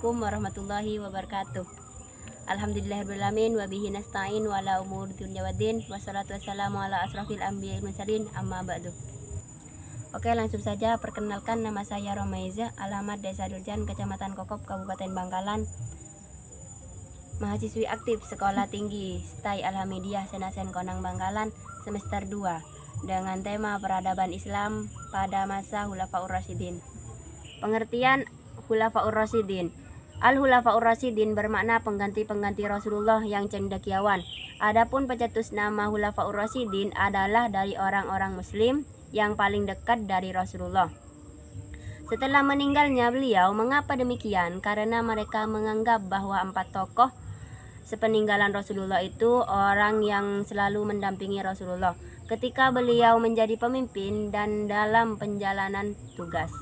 Assalamualaikum warahmatullahi wabarakatuh. Alhamdulillahirrahmanirrahim wa bihi nasta'in wa ala umuri dunya waddin wassalatu wassalamu ala asrafil anbiya'i wal mursalin amma ba'du. Oke, langsung saja perkenalkan, nama saya Romaiza, alamat Desa Durjan, Kecamatan Kokop, Kabupaten Bangkalan. Mahasiswi aktif Sekolah Tinggi STAI Alhamidiyah Senasen Konang Bangkalan semester 2 dengan tema peradaban Islam pada masa Khulafaur Rasyidin. Pengertian Khulafaur Rasyidin. Al-Khulafaur Rasyidin bermakna pengganti-pengganti Rasulullah yang cendekiawan. Adapun pencetus nama Khulafaur Rasyidin adalah dari orang-orang muslim yang paling dekat dari Rasulullah. Setelah meninggalnya beliau, mengapa demikian? Karena mereka menganggap bahwa 4 tokoh sepeninggalan Rasulullah itu orang yang selalu mendampingi Rasulullah ketika beliau menjadi pemimpin dan dalam penjalanan tugas.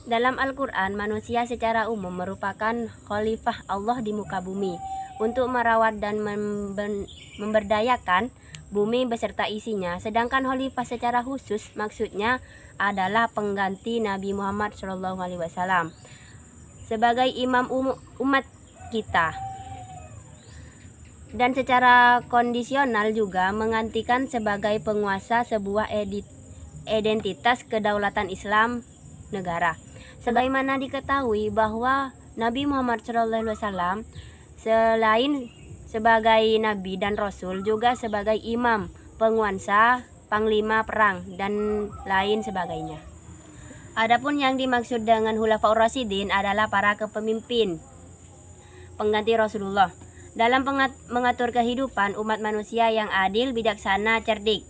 Dalam Al-Quran, manusia secara umum merupakan khalifah Allah di muka bumi untuk merawat dan memberdayakan bumi beserta isinya. Sedangkan khalifah secara khusus maksudnya adalah pengganti Nabi Muhammad SAW sebagai imam umat kita. Dan secara kondisional juga menggantikan sebagai penguasa sebuah identitas kedaulatan Islam negara. Sebagaimana diketahui bahwa Nabi Muhammad SAW selain sebagai Nabi dan Rasul juga sebagai imam, penguasa, panglima perang, dan lain sebagainya. Adapun yang dimaksud dengan Khulafaur Rasyidin adalah para kepemimpin pengganti Rasulullah dalam mengatur kehidupan umat manusia yang adil, bijaksana, cerdik,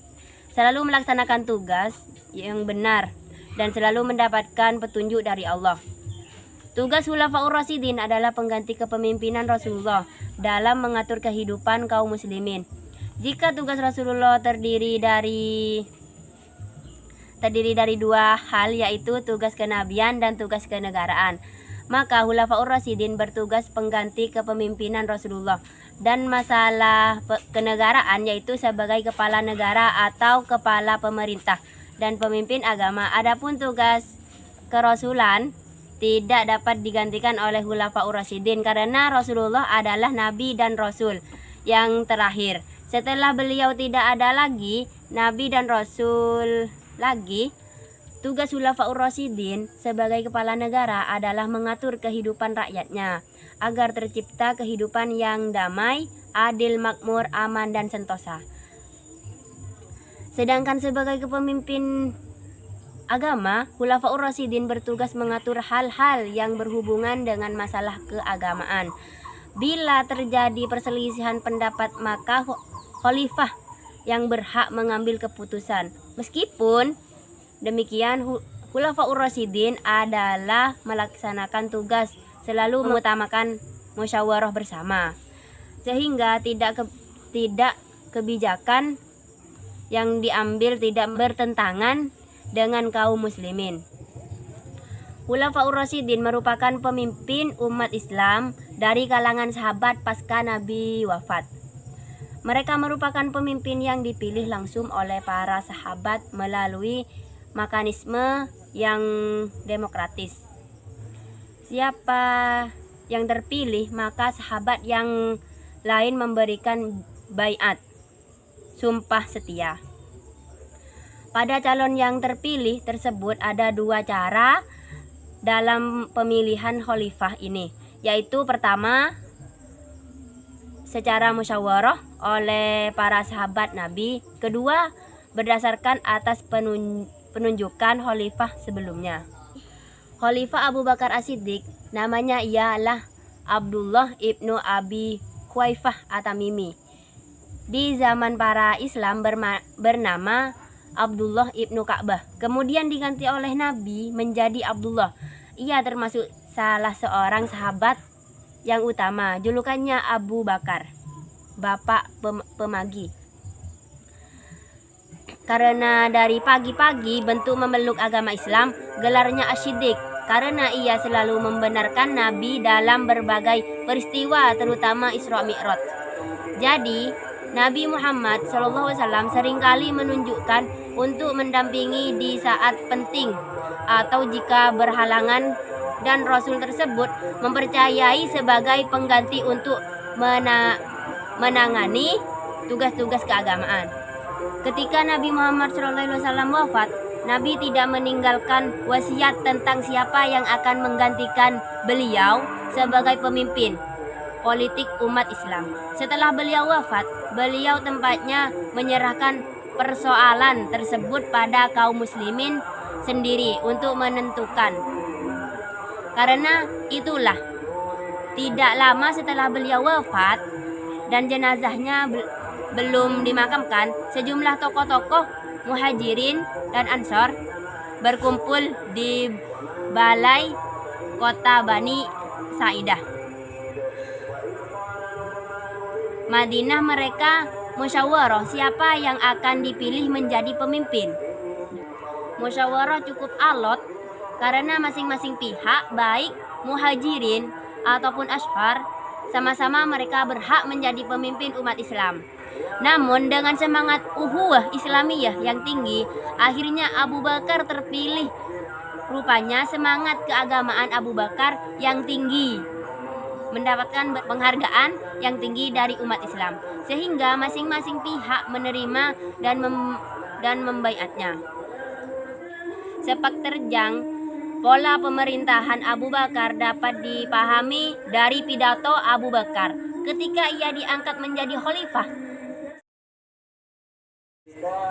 selalu melaksanakan tugas yang benar dan selalu mendapatkan petunjuk dari Allah. Tugas Khulafaur Rasyidin adalah pengganti kepemimpinan Rasulullah dalam mengatur kehidupan kaum muslimin. Jika tugas Rasulullah terdiri dari 2 hal, yaitu tugas kenabian dan tugas kenegaraan, maka Khulafaur Rasyidin bertugas pengganti kepemimpinan Rasulullah, dan masalah kenegaraan yaitu sebagai kepala negara atau kepala pemerintah dan pemimpin agama. Adapun tugas kerasulan tidak dapat digantikan oleh Khulafaur Rasyidin karena Rasulullah adalah Nabi dan Rasul yang terakhir. Setelah beliau tidak ada lagi Nabi dan Rasul lagi, tugas Khulafaur Rasyidin sebagai kepala negara adalah mengatur kehidupan rakyatnya agar tercipta kehidupan yang damai, adil, makmur, aman, dan sentosa. Sedangkan sebagai kepemimpin agama, Khulafaur Rasyidin bertugas mengatur hal-hal yang berhubungan dengan masalah keagamaan. Bila terjadi perselisihan pendapat, maka khalifah yang berhak mengambil keputusan. Meskipun demikian, Khulafaur Rasyidin adalah melaksanakan tugas selalu mengutamakan musyawarah bersama, sehingga tidak kebijakan yang diambil tidak bertentangan dengan kaum muslimin. Khulafaur Rasyidin merupakan pemimpin umat Islam dari kalangan sahabat pasca Nabi wafat. Mereka merupakan pemimpin yang dipilih langsung oleh para sahabat melalui mekanisme yang demokratis. Siapa yang terpilih, maka sahabat yang lain memberikan baiat, sumpah setia. Pada calon yang terpilih tersebut ada 2 cara dalam pemilihan khalifah ini, yaitu pertama, secara musyawarah oleh para sahabat Nabi. Kedua, berdasarkan atas penunjukan khalifah sebelumnya. Khalifah Abu Bakar As-Siddiq namanya ialah Abdullah ibnu Abi Quhaifah At-Tamimi. Di zaman para Islam bernama Abdullah ibnu Ka'bah. Kemudian diganti oleh Nabi menjadi Abdullah. Ia termasuk salah seorang sahabat yang utama. Julukannya Abu Bakar, bapak pemagi. Karena dari pagi-pagi bentuk memeluk agama Islam, gelarnya As-Siddiq karena ia selalu membenarkan Nabi dalam berbagai peristiwa, terutama Isra Mi'raj. Jadi Nabi Muhammad SAW seringkali menunjukkan untuk mendampingi di saat penting atau jika berhalangan dan Rasul tersebut mempercayai sebagai pengganti untuk menangani tugas-tugas keagamaan. Ketika Nabi Muhammad SAW wafat, Nabi tidak meninggalkan wasiat tentang siapa yang akan menggantikan beliau sebagai pemimpin politik umat Islam. Setelah beliau wafat, beliau tempatnya menyerahkan persoalan tersebut pada kaum muslimin sendiri untuk menentukan. Karena itulah, tidak lama setelah beliau wafat dan jenazahnya belum dimakamkan, sejumlah tokoh-tokoh Muhajirin dan Ansor berkumpul di balai kota Bani Sa'idah, Madinah. Mereka musyawarah siapa yang akan dipilih menjadi pemimpin. Musyawarah cukup alot karena masing-masing pihak, baik Muhajirin ataupun Ansor, sama-sama mereka berhak menjadi pemimpin umat Islam. Namun dengan semangat uhuwah Islamiyah yang tinggi, akhirnya Abu Bakar terpilih. Rupanya semangat keagamaan Abu Bakar yang tinggi mendapatkan penghargaan yang tinggi dari umat Islam, sehingga masing-masing pihak menerima dan membaiatnya. Sepak terjang pola pemerintahan Abu Bakar dapat dipahami dari pidato Abu Bakar ketika ia diangkat menjadi khalifah.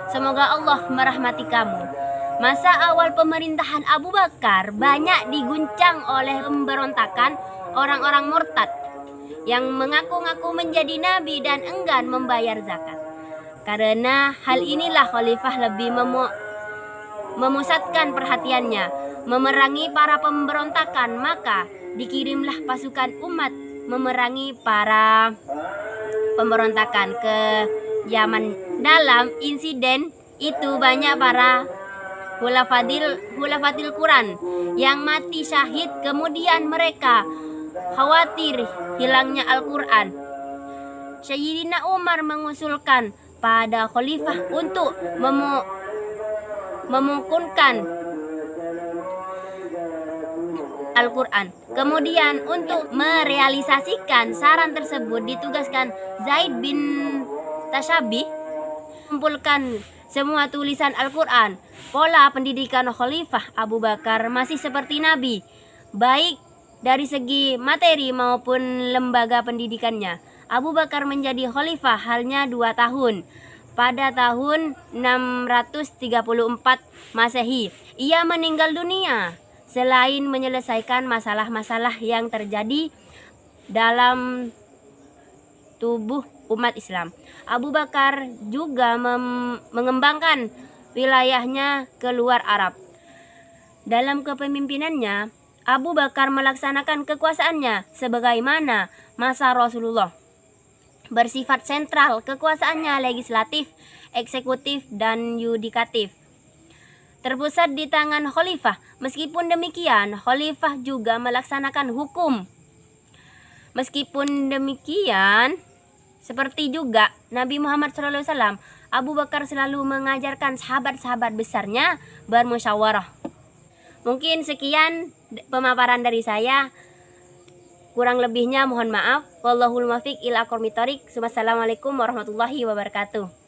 Semoga Allah merahmati kamu. Masa awal pemerintahan Abu Bakar banyak diguncang oleh pemberontakan orang-orang murtad yang mengaku-ngaku menjadi nabi dan enggan membayar zakat. Karena hal inilah khalifah lebih memusatkan perhatiannya memerangi para pemberontakan, maka dikirimlah pasukan umat memerangi para pemberontakan ke Yaman. Dalam insiden itu banyak para hulafatil Quran yang mati syahid. Kemudian mereka khawatir hilangnya Al-Quran. Sayyidina Umar mengusulkan pada khalifah untuk memukunkan Al-Quran. Kemudian untuk merealisasikan saran tersebut ditugaskan Zaid bin Tashabih mengumpulkan semua tulisan Al-Quran. Pola pendidikan Khalifah Abu Bakar masih seperti Nabi, baik dari segi materi maupun lembaga pendidikannya. Abu Bakar menjadi khalifah hanya 2 tahun. Pada tahun 634 Masehi, ia meninggal dunia. Selain menyelesaikan masalah-masalah yang terjadi dalam tubuh umat Islam, Abu Bakar juga mengembangkan wilayahnya ke luar Arab. Dalam kepemimpinannya, Abu Bakar melaksanakan kekuasaannya sebagaimana masa Rasulullah. Bersifat sentral, kekuasaannya legislatif, eksekutif, dan yudikatif terpusat di tangan khalifah. Meskipun demikian, khalifah juga melaksanakan hukum. Meskipun demikian, seperti juga Nabi Muhammad SAW, Abu Bakar selalu mengajarkan sahabat-sahabat besarnya bermusyawarah. Mungkin sekian pemaparan dari saya. Kurang lebihnya mohon maaf. Wallahul muwaffiq ila aqwamit thoriq. Wassalamualaikum warahmatullahi wabarakatuh.